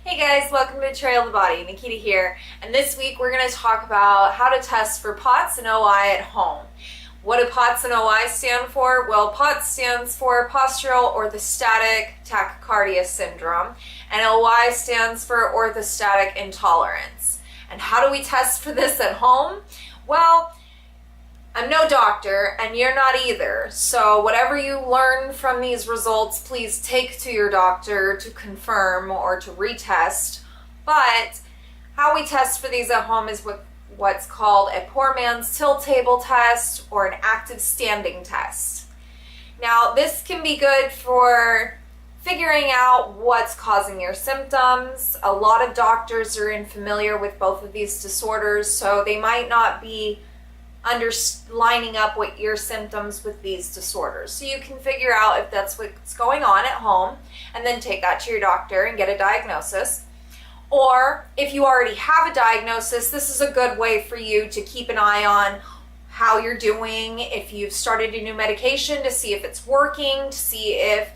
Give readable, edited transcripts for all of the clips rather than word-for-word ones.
Hey guys, welcome to Trail the Body. Nikita here, and this week we're going to talk about how to test for POTS and OI at home. What do POTS and OI stand for? Well, POTS stands for Postural Orthostatic Tachycardia Syndrome, and OI stands for Orthostatic Intolerance. And how do we test for this at home? Well, I'm no doctor, and you're not either, so whatever you learn from these results, please take to your doctor to confirm or to retest. But how we test for these at home is what's called a poor man's tilt table test or an active standing test. Now, this can be good for figuring out what's causing your symptoms. A lot of doctors are unfamiliar with both of these disorders, so they might not be lining up what your symptoms with these disorders. So you can figure out if that's what's going on at home and then take that to your doctor and get a diagnosis. Or if you already have a diagnosis, this is a good way for you to keep an eye on how you're doing, if you've started a new medication, to see if it's working, to see if,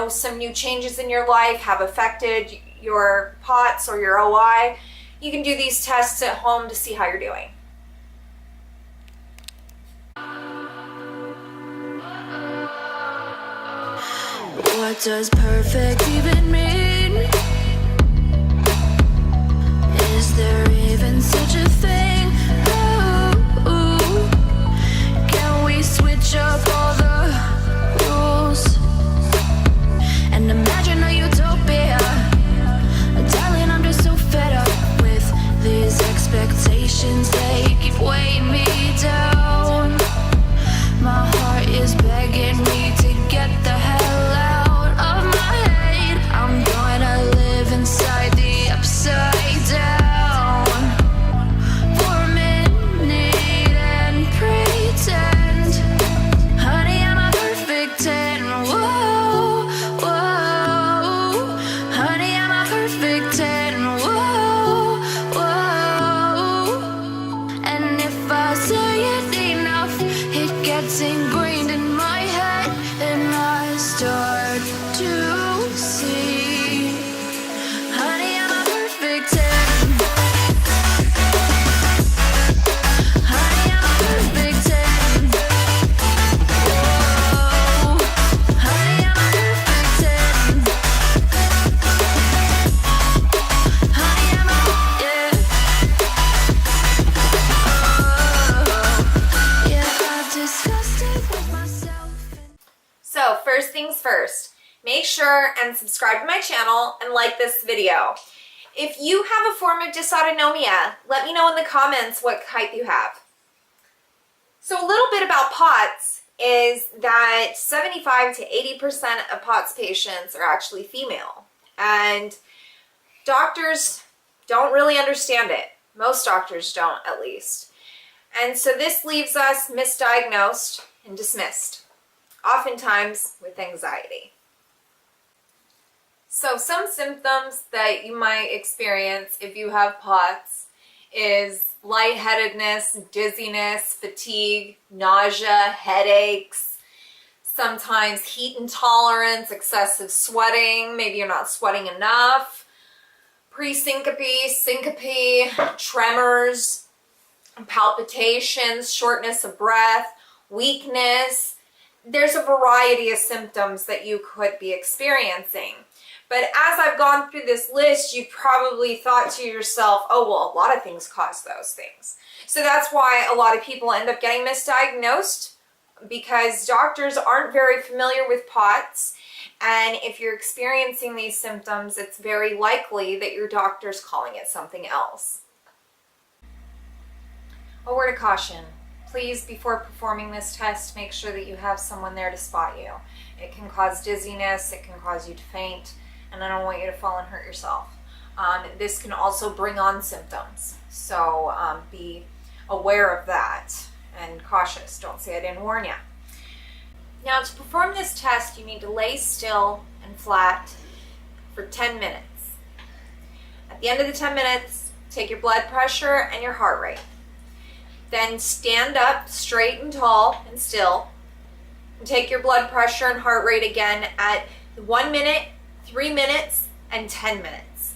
some new changes in your life have affected your POTS or your OI. You can do these tests at home to see how you're doing. What does perfect even mean? Is there even such a thing? Ooh, can we switch up all the rules and imagine a utopia? Darling, I'm just so fed up with these expectations. They keep weighing me down. My heart is begging me to get the hell out of my head. I'm gonna live inside the upside down for a minute and pretend, honey, I'm a perfect 10. Whoa, whoa, honey, I'm a perfect 10. Whoa, whoa, and if I say it enough, it gets ingrained in my head, and I start to see, honey, I'm a perfect 10. Honey, I'm a perfect 10. Whoa, honey, I'm a perfect 10. Honey, I'm a, yeah. Oh, yeah, I've discussed it with myself. So first things first, make sure and subscribe to my channel and like this video. If you have a form of dysautonomia, let me know in the comments what type you have. So a little bit about POTS is that 75 to 80% of POTS patients are actually female, and doctors don't really understand it. Most doctors don't, at least. And so this leaves us misdiagnosed and dismissed, oftentimes with anxiety. So some symptoms that you might experience if you have POTS is lightheadedness, dizziness, fatigue, nausea, headaches, sometimes heat intolerance, excessive sweating, maybe you're not sweating enough, pre-syncope, syncope, tremors, palpitations, shortness of breath, weakness. There's a variety of symptoms that you could be experiencing. But as I've gone through this list, you probably thought to yourself, oh, well, a lot of things cause those things. So that's why a lot of people end up getting misdiagnosed, because doctors aren't very familiar with POTS. And if you're experiencing these symptoms, it's very likely that your doctor's calling it something else. A word of caution. Please, before performing this test, make sure that you have someone there to spot you. It can cause dizziness, it can cause you to faint, and I don't want you to fall and hurt yourself. This can also bring on symptoms, so be aware of that and cautious. Don't say I didn't warn you. Now, to perform this test, you need to lay still and flat for 10 minutes. At the end of the 10 minutes, take your blood pressure and your heart rate. Then stand up straight and tall and still, and take your blood pressure and heart rate again at 1 minute, 3 minutes, and 10 minutes.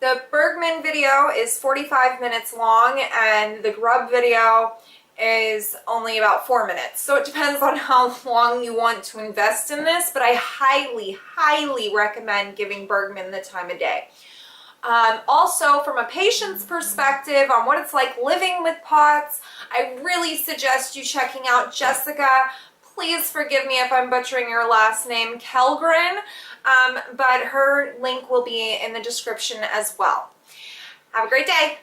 The Bergman video is 45 minutes long and the Grub video is only about 4 minutes. So it depends on how long you want to invest in this, but I highly recommend giving Bergman the time of day. Also, from a patient's perspective on what it's like living with POTS, I really suggest you checking out Jessica. Please forgive me if I'm butchering your last name, Kellgren, but her link will be in the description as well. Have a great day.